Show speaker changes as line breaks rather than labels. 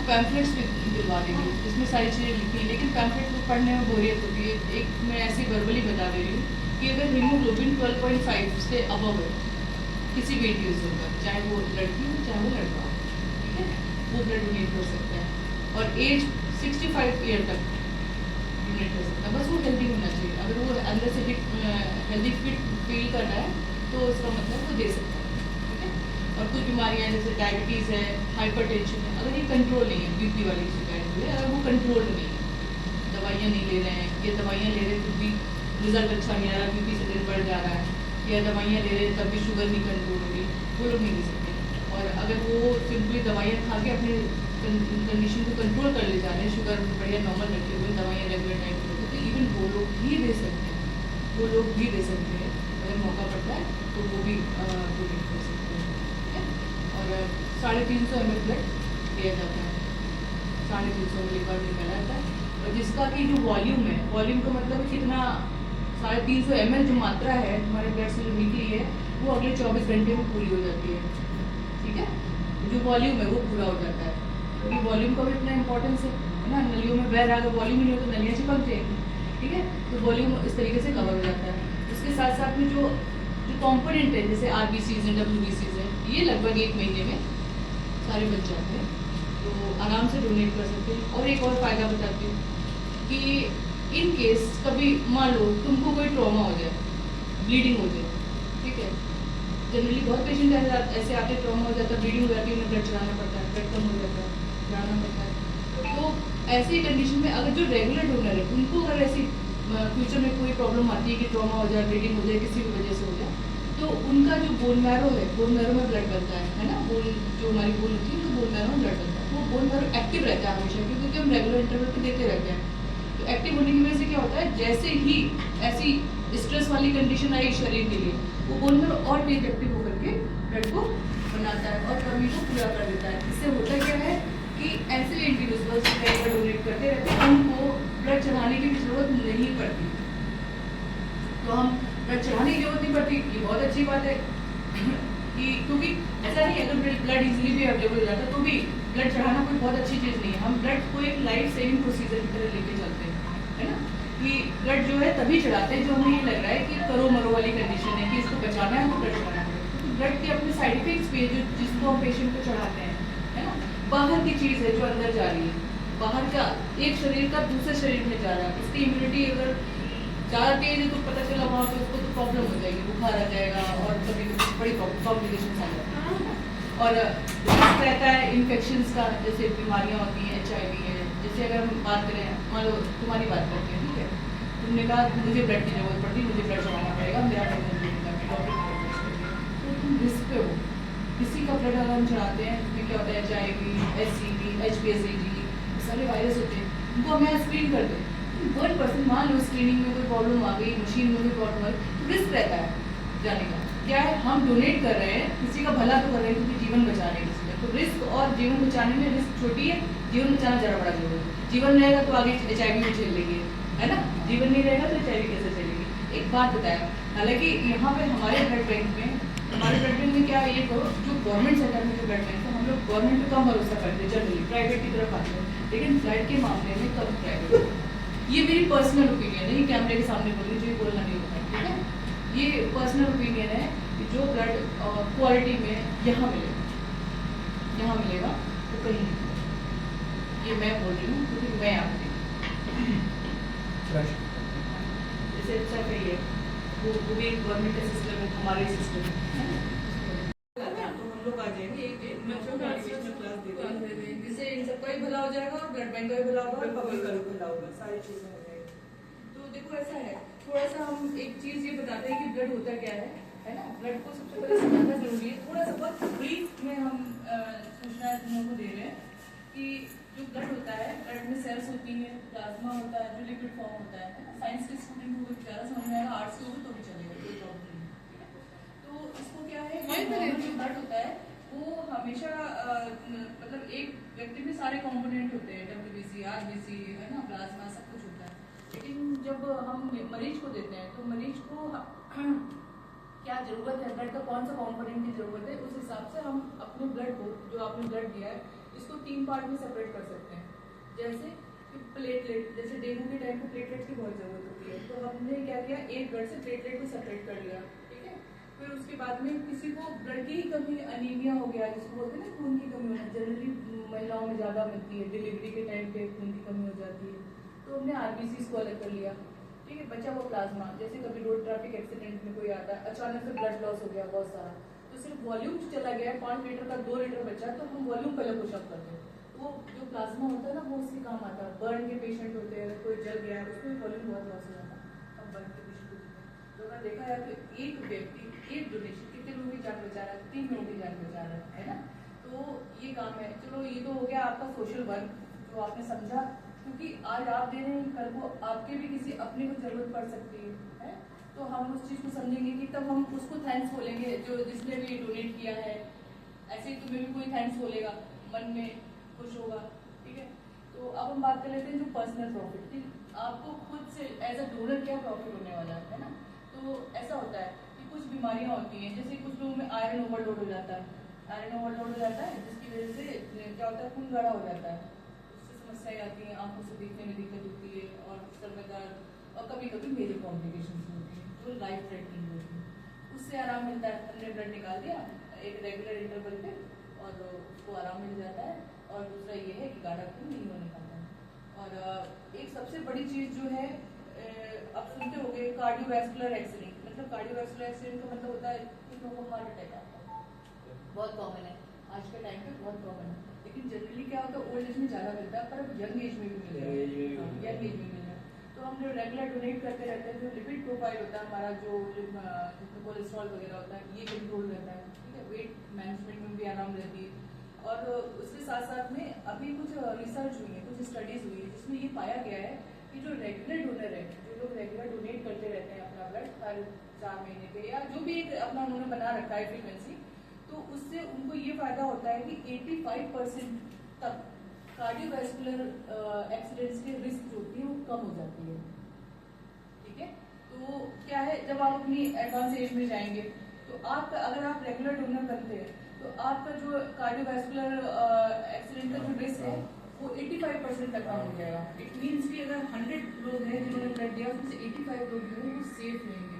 Pamphlets भी दिलवा देंगे जिसमें सारी चीज़ें लिखी हैं, लेकिन पैम्फलेट में पढ़ने में बोरियत होती है। एक मैं ऐसे वर्बली बता दे रही हूँ कि अगर हीमोग्लोबिन 12.5 से अबव है किसी भी एज यूजर का, चाहे वो लड़की हो चाहे वो लड़का हो, ठीक है, वो ब्लड डोनेट कर सकता है। और एज 65 ईयर तक डोनेट कर सकता है, बस वो हेल्दी होना चाहिए। अगर वो अंदर से हेल्दी फिट फील कर रहा है तो उसका मतलब वो दे सकता है, ठीक है। और कुछ बीमारियाँ जैसे डायबिटीज़ है, हाइपरटेंशन है, अगर ये कंट्रोल नहीं है, बीपी वाली शिकायत जो है, अगर वो कंट्रोल नहीं है, दवाइयाँ नहीं ले रहे हैं या दवाइयाँ ले रहे हैं तो भी रिजल्ट अच्छा नहीं आ रहा, बीपी से दिन बढ़ जा रहा है, या दवाइयाँ ले रहे हैं तब भी शुगर नहीं कंट्रोल हो रही, वो लोग नहीं ले सकते। और अगर वो सिंपली दवाइयाँ खा के अपने कंडीशन को कंट्रोल कर ले जा रहे हैं, शुगर बढ़िया नॉर्मल रखे हुए, दवाइयाँ रेगुलर टाइम पर, तो इवन वो लोग भी दे सकते हैं, वो लोग भी दे सकते हैं। अगर मौका पड़ता है तो वो भी डोनेट कर सकते हैं, ठीक है। और 350 ml ब्लड दिया जाता है, 350 ml ब्लड निकाला जाता है। और जिसका कि जो वॉल्यूम है, वॉल्यूम का मतलब कितना, 350 ml जो मात्रा है हमारे ब्लड से जो निकली है वो अगले 24 घंटे में पूरी हो जाती है, ठीक है। जो वॉल्यूम है वो पूरा हो जाता है, क्योंकि वॉल्यूम का भी इतना इंपॉर्टेंस है ना। नलियों में बह रहा है, अगर वॉल्यूम ही नहीं हो तो नलियाँ चिपक जाएंगी, ठीक है। तो वॉल्यूम इस तरीके से कवर हो जाता है। उसके साथ साथ में जो कंपोनेंट है जैसे आरबीसीज है, डब्ल्यूबीसीज है, ये लगभग 1 महीने में सारे बच जाते हैं, तो आराम से डोनेट कर सकते हैं। और एक और फ़ायदा बताती हूँ कि इन केस कभी मान लो तुमको कोई ट्रॉमा हो जाए, ब्लीडिंग हो जाए, ठीक है। जनरली बहुत पेशेंट ऐसे आते, ट्रॉमा हो जाता है, ब्लीडिंग हो जाती है, उन्हें ब्लड चढ़ाना पड़ता है, ब्लड कम हो जाता है, चढ़ाना पड़ता है। तो ऐसी कंडीशन में अगर जो रेगुलर डोनर है उनको अगर ऐसी फ्यूचर में कोई प्रॉब्लम आती है कि ट्रॉमा हो जाए, ब्लीडिंग हो जाए, किसी भी वजह से हो जाए, तो उनका जो बोन मैरो है, बोन मैरो में ब्लड बनता है ना, बोन जो हमारी बोन होती है तो बोन मैरो में ब्लड बनता है, वो बोन मैरो एक्टिव रहता है हमेशा, क्योंकि हम रेगुलर इंटरवल पे देते रहते हैं। तो एक्टिव होने की वजह से क्या होता है, जैसे ही ऐसी स्ट्रेस वाली कंडीशन आई शरीर के लिए, वो बोन मैरो और तेज एक्टिव होकर के ब्लड को बनाता है और कमी को पूरा कर देता है। इससे होता क्या है कि ऐसे इंडिविजुअल्स ब्लड डोनेट करते रहते हैं, उनको ब्लड चढ़ाने की भी जरूरत नहीं पड़ती। तो हम ब्लड चढ़ाने की जरूरत नहीं पड़ती, ये बहुत अच्छी बात है कि क्योंकि ऐसा नहीं है, अगर ब्लड इजीली भी अवेलेबल हो जाता है तो भी ब्लड चढ़ाना कोई बहुत अच्छी चीज़ नहीं है। हम ब्लड को एक लाइफ सेविंग प्रोसीजर की तरह लेके चलते हैं, है ना, कि ब्लड जो है तभी चढ़ाते हैं जो हमें ये लग रहा है कि करो मरो वाली कंडीशन है कि इसको बचाना है तो ब्लड चढ़ाना है। तो ब्लड के अपने साइड इफेक्ट्स भी है जो जिसको हम पेशेंट को चढ़ाते हैं, है ना। बाहर की चीज़ है जो अंदर जा रही है, बाहर का एक शरीर का दूसरे शरीर में जा रहा है, उसकी इम्यूनिटी अगर ज़्यादा तेज है तो पता चला वहाँ पे उसको तो प्रॉब्लम हो जाएगी, बुखार आ जाएगा और कभी कभी बड़ी कॉम्प्लिकेशन आ जाती है। और रिस्क रहता है इन्फेक्शंस का, जैसे बीमारियाँ होती हैं, HIV है। जैसे अगर हम बात करें, मान लो तुम्हारी बात करते हैं, ठीक है, तुमने कहा मुझे ब्लड की जरूरत पड़ती, मुझे ब्लड चढ़ाना पड़ेगा, मेरा तो तुम रिस्क पे हो। किसी का ब्लड अगर हम चढ़ाते हैं उसमें क्या होता है, HIV, HCV, HPSAG, सारे वायरस होते हैं, उनको हम यहाँ स्क्रीन करते हैं। 1% मान लो स्क्रीनिंग में कोई प्रॉब्लम आ गई, मशीन में कोई प्रॉब्लम आई, तो रिस्क रहता है जाने का। क्या है, हम डोनेट कर रहे हैं, किसी का भला तो कर रहे हैं, क्योंकि जीवन बचा रहे हैं किसी का। तो रिस्क और जीवन बचाने में रिस्क छोटी है, जीवन बचाना ज़्यादा बड़ा जरूरी है। जीवन रहेगा तो आगे HIV भी झेल लेंगे, है ना, जीवन नहीं रहेगा तो HIV कैसे चलेगी। एक बात बताया, हालांकि यहाँ पे हमारे ब्लड बैंक में क्या है, ये करो, जो गवर्नमेंट सेक्टर में जो ब्लड बैंक है, हम लोग गवर्नमेंट पे कम भरोसा करते हैं, जनरली प्राइवेट की तरफ आते हैं, लेकिन ब्लड के मामले में कम प्राइवेट। ये मेरी पर्सनल ओपिनियन है, ये कैमरे के सामने बोल रही हूँ, जो ये बोलना नहीं होता, ठीक है। ये पर्सनल ओपिनियन है कि जो ब्लड क्वालिटी में यहाँ मिलेगा वो कहीं नहीं मिलेगा। ये मैं बोल रही हूँ क्योंकि मैं आपकी जैसे अच्छा कहिए, वो भी गवर्नमेंट का सिस्टम है, हमारे सिस्टम है ना, तो हम लोग आ जाएंगे एक बच्चों का एजुकेशनल क्लास दे देंगे, जिससे इन सबका भी भला हो जाएगा, ब्लड बैंक का भी भला होगा, पब्लिक का भी भला होगा, सारी चीजें हो जाएगी। तो देखो ऐसा है, थोड़ा सा हम एक चीज ये बताते हैं कि ब्लड होता क्या है ना। ब्लड को सबसे पहले समझना जरूरी है। थोड़ा सा बहुत ब्रीफ में हम सूचना तुम लोगों को दे रहे हैं कि जो ब्लड होता है, ब्लड में सेल्स होती है, प्लाज्मा होता है, जो लिक्विड फॉर्म होता है ना। साइंस के स्टूडेंट को ज़्यादा समझ में आएगा, आर्ट्स के हो तो भी चलेगा, कोई प्रॉब्लम नहीं। तो इसको क्या है, जो ब्लड होता है वो हमेशा मतलब एक व्यक्ति में सारे कंपोनेंट होते हैं, WBC, RBC, है ना, प्लाज्मा, सब कुछ होता है। लेकिन जब हम मरीज को देते हैं तो मरीज को क्या जरूरत है, ब्लड का कौन सा कंपोनेंट की जरूरत है, उस हिसाब से हम अपने ब्लड को, जो आपने ब्लड दिया है, इसको 3 पार्ट में सेपरेट कर सकते हैं। जैसे प्लेटलेट, जैसे डेंगू के टाइम पे प्लेटलेट की बहुत जरूरत होती है, तो हमने क्या किया, एक ब्लड से प्लेटलेट को सेपरेट कर लिया, ठीक है। फिर उसके बाद में किसी को ब्लड की कमी, अनीमिया हो गया जिसको बोलते हैं ना, खून की कमी होना, जनरली महिलाओं में ज्यादा मिलती है, डिलीवरी के टाइम पे खून की कमी हो जाती है, तो हमने आरबीसी को अलग कर लिया, ठीक है। बचा वो प्लाज्मा, जैसे कभी रोड ट्रैफिक एक्सीडेंट में कोई आता है, अचानक से ब्लड लॉस हो गया बहुत सारा, तो सिर्फ वॉल्यूम चला गया, 5 लीटर का 2 लीटर बचा, तो हम वॉल्यूम पहले पुशअप करते हैं। वो जो प्लाज्मा होता है ना, वो उसके काम आता है। बर्न के पेशेंट होते हैं, कोई जल गया है, उसमें वॉल्यूम बहुत लॉस हो जाता है। अब बर्न के पेशेंट होते हैं, तो अगर देखा जाए तो एक व्यक्ति, एक डोनेशन कितने लोगों की जान बचा रहा है, 3 लोगों की जान बचा रहा है ना। तो ये काम है। चलो ये तो हो गया आपका सोशल वर्क, जो आपने समझा, क्योंकि आज आप दे रहे हैं, कल को आपके भी किसी अपने को जरूरत पड़ सकती है, तो हम उस चीज को समझेंगे कि तब हम उसको थैंक्स बोलेंगे, जो जिसने भी डोनेट किया है। ऐसे ही तुम्हें भी कोई थैंक्स बोलेगा, मन में खुश होगा, ठीक है। तो अब हम बात कर लेते हैं जो पर्सनल प्रॉफिट की। आपको खुद से एज अ डोनर क्या प्रॉफिट होने वाला है ना। तो ऐसा होता है कि कुछ बीमारियां होती हैं, जैसे कुछ लोगों में आयरन ओवरलोड हो जाता है, आयरन ओवरलोड हो जाता है, जिसकी वजह से क्या होता है, खून गाढ़ा हो जाता है, उससे समस्याएं आती हैं, आंखों से देखने में दिक्कत होती है, और सर में दर्द, और कभी कभी मेजर कॉम्प्लिकेशन होती है जो लाइफ थ्रेटनिंग होती है। उससे आराम मिलता है, हमने ब्लड निकाल दिया एक रेगुलर इंटरवल पे, और उसको आराम मिल जाता है। और दूसरा ये है कि गाढ़ा खून नहीं होने पाता है। और एक सबसे बड़ी चीज जो है, आप सुनते होंगे कार्डियोवैस्कुलर एक्सीडेंट, मतलब कार्डियोवैस्कुलर एक्सीडेंट का मतलब होता है कि लोगों को हार्ट अटैक आता है, बहुत कॉमन है आज के टाइम पे, बहुत कॉमन है। लेकिन जनरली क्या होता है, ओल्ड एज में ज्यादा मिलता है, पर अब यंग एज में भी मिल रहा है, यंग एज में मिल रहा है। तो हम जो रेगुलर डोनेट करते रहते हैं, जो लिपिड प्रोफाइल होता है हमारा, जो जिसमें कोलेस्ट्रॉल वगैरह होता है, ये कंट्रोल रहता है, ठीक है। वेट मैनेजमेंट में भी आराम रहती है। और उसके साथ साथ में अभी कुछ रिसर्च हुई है, कुछ स्टडीज हुई है, जिसमें ये पाया गया है कि जो रेगुलर डोनर है, जो लोग रेगुलर डोनेट करते रहते हैं अपना ब्लड हर 4 महीने पे, या जो भी एक अपना उन्होंने बना रखा है फ्रीक्वेंसी, तो उससे उनको ये फायदा होता है कि 85% तक कार्डियोवैस्कुलर एक्सीडेंट्स की रिस्क जो होती है वो कम हो जाती है, ठीक है। तो क्या है, जब आप अपनी एडवांस एज में जाएंगे, तो आप अगर आप रेगुलर डोनर बनते हैं, तो आपका जो कार्डियोवैस्कुलर एक्सीडेंट का जो रिस्क है वो 85% तक कम हो जाएगा। इट मीन्स कि अगर 100 लोग हैं जिन्होंने ब्लड दिया, उसमें से 85 लोग जो है वो सेफ रहेंगे।